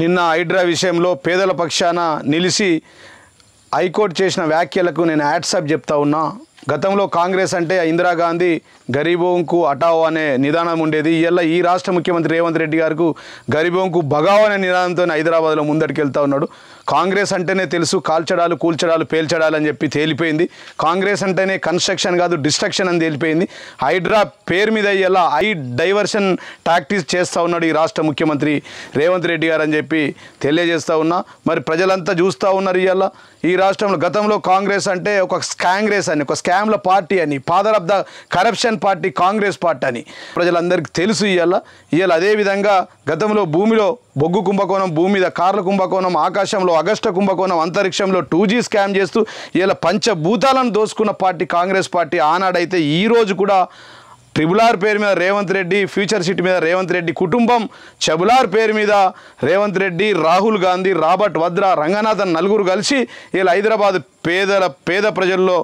నిన్న హైడ్రా విషయంలో పేదల పక్షాన నిలిచి హైకోర్టు చేసిన వ్యాఖ్యలకు నేను హ్యాట్సాప్ చెప్తా ఉన్నా. గతంలో కాంగ్రెస్ అంటే ఇందిరాగాంధీ గరీబోంకు హటావో అనే నిదానం ఉండేది. ఇలా ఈ రాష్ట్ర ముఖ్యమంత్రి రేవంత్ రెడ్డి గారికి గరీబోంకు భగావో అనే నిదానంతో హైదరాబాద్లో ముందటికి వెళ్తూ ఉన్నాడు. కాంగ్రెస్ అంటేనే తెలుసు కాల్చడాలు కూల్చడాలు పేల్చడాలు అని చెప్పి తేలిపోయింది. కాంగ్రెస్ అంటేనే కన్స్ట్రక్షన్ కాదు డిస్ట్రక్షన్ అని తేలిపోయింది. హైడ్రా పేరు మీద ఇలా డైవర్షన్ టాక్టిక్స్ చేస్తూ ఉన్నాడు ఈ రాష్ట్ర ముఖ్యమంత్రి రేవంత్ రెడ్డి గారు అని చెప్పి తెలియజేస్తూ ఉన్నా. మరి ప్రజలంతా చూస్తూ ఉన్నారు. ఇవాళ ఈ రాష్ట్రంలో గతంలో కాంగ్రెస్ అంటే ఒక స్కాంగ్రెస్ అని, ఒక స్కామ్ల పార్టీ అని, father of the corruption party Congress party అని ప్రజలందరికీ తెలుసు. ఇవాళ అదేవిధంగా గతంలో భూమిలో బొగ్గు కుంభకోణం, భూమి మీద కార్ల కుంభకోణం, ఆకాశంలో అగస్ట కుంభకోణం, అంతరిక్షంలో 2G స్కామ్ చేస్తూ ఇలా పంచభూతాలను దోసుకున్న పార్టీ కాంగ్రెస్ పార్టీ. ఆనాడైతే ఈరోజు కూడా ట్రిబుల్ R పేరు మీద రేవంత్ రెడ్డి, ఫ్యూచర్ సిటీ మీద రేవంత్ రెడ్డి కుటుంబం, చెబులార్ పేరు మీద రేవంత్ రెడ్డి, రాహుల్ గాంధీ, రాబర్ట్ వద్రా, రంగనాథన్ నలుగురు కలిసి ఇలా హైదరాబాద్ పేద ప్రజల్లో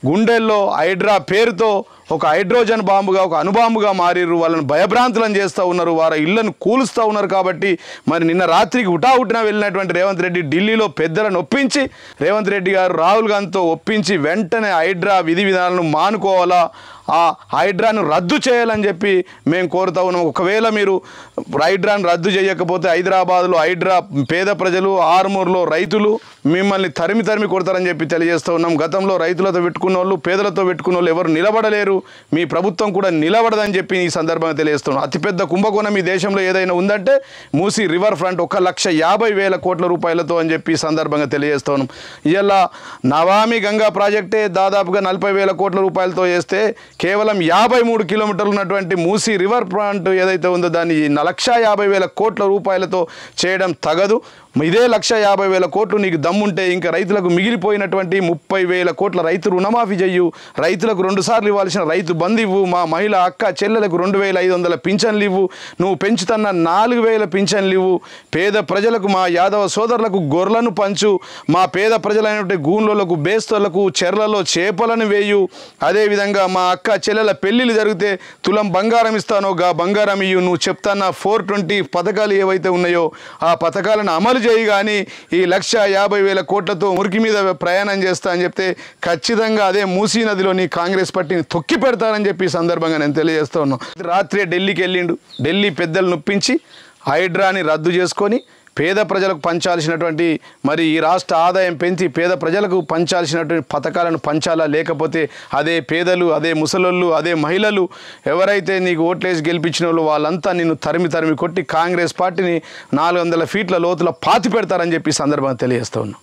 గుండెల్లో హైడ్రా పేరుతో ఒక హైడ్రోజన్ బాంబుగా, ఒక అణుబాంబుగా మారిరు. వాళ్ళని భయభ్రాంతులను చేస్తూ ఉన్నారు, వారి ఇళ్లను కూలుస్తూ ఉన్నారు. కాబట్టి మరి నిన్న రాత్రికి హుటాహుటిన వెళ్ళినటువంటి రేవంత్ రెడ్డి ఢిల్లీలో పెద్దలను ఒప్పించి, రేవంత్ రెడ్డి గారు రాహుల్ గాంధీతో ఒప్పించి వెంటనే హైడ్రా విధి విధానాలను మానుకోవాలా, ఆ హైడ్రాను రద్దు చేయాలని చెప్పి మేము కోరుతా ఉన్నాం. ఒకవేళ మీరు హైడ్రాను రద్దు చేయకపోతే హైదరాబాద్లో హైడ్రా పేద ప్రజలు, ఆర్మూర్లో రైతులు మిమ్మల్ని తరిమి కొడతారని చెప్పి తెలియజేస్తూ ఉన్నాం. గతంలో రైతులతో పెట్టుకున్న వాళ్ళు, పేదలతో పెట్టుకున్న వాళ్ళు ఎవరు నిలబడలేరు, మీ ప్రభుత్వం కూడా నిలబడదని చెప్పి ఈ సందర్భంగా తెలియజేస్తున్నాం. అతిపెద్ద కుంభకోణం ఈ దేశంలో ఏదైనా ఉందంటే మూసీ రివర్ ఫ్రంట్ 1,50,000 కోట్ల రూపాయలతో అని చెప్పి ఈ సందర్భంగా తెలియజేస్తూ ఉన్నాం. ఇలా నమామి గంగా ప్రాజెక్టే దాదాపుగా 40,000 కోట్ల రూపాయలతో చేస్తే కేవలం 53 కిలోమీటర్లు ఉన్నటువంటి మూసీ రివర్ ఫ్రంట్ ఏదైతే ఉందో దాన్ని 1,50,000 కోట్ల రూపాయలతో చేయడం తగదు. ఇదే 1,50,000 కోట్లు నీకు దమ్ముంటే ఇంకా రైతులకు మిగిలిపోయినటువంటి 30,000 కోట్ల రైతు రుణమాఫీ చెయ్యు, రైతులకు 2 సార్లు ఇవ్వాల్సిన రైతు బంధు ఇవ్వు, మా మహిళ అక్క చెల్లెలకు 2,500 పింఛన్లు ఇవ్వు, నువ్వు పెంచుతున్న 4,000 పింఛన్లు ఇవ్వు, పేద ప్రజలకు మా యాదవ సోదరులకు గొర్రెలను పంచు, మా పేద ప్రజలైనటువంటి గూన్లకు బేస్తోళ్లకు చెర్లలో చేపలను వేయు, అదేవిధంగా మా అక్క చెల్లెల పెళ్ళిళ్ళు జరిగితే తులం బంగారం ఇస్తానో గా బంగారం ఇయ్యు, నువ్వు చెప్తాన్న 420 పథకాలు ఏవైతే ఉన్నాయో ఆ పథకాలను అమలు చేయి. కానీ ఈ 1,50,000 కోట్లతో మురికి మీద ప్రయాణం చేస్తా అని చెప్తే ఖచ్చితంగా అదే మూసీ నదిలోని కాంగ్రెస్ పార్టీని తొక్కి పెడతారని చెప్పి ఈ సందర్భంగా నేను తెలియజేస్తూ ఉన్నాను. రాత్రే ఢిల్లీకి వెళ్ళిండు. ఢిల్లీ పెద్దలు నొప్పించి హైడ్రాని రద్దు చేసుకొని పేద ప్రజలకు పంచాల్సినటువంటి, మరి ఈ రాష్ట్ర ఆదాయం పెంచి పేద ప్రజలకు పంచాల్సినటువంటి పథకాలను పంచాలా, లేకపోతే అదే పేదలు, అదే ముసలోళ్ళు, అదే మహిళలు ఎవరైతే నీకు ఓట్లేసి గెలిపించిన వాళ్ళు వాళ్ళంతా నిన్ను తరిమి కొట్టి కాంగ్రెస్ పార్టీని 400 ఫీట్ల లోతుల పాతి పెడతారని చెప్పి సందర్భంగా తెలియజేస్తూ ఉన్నాం.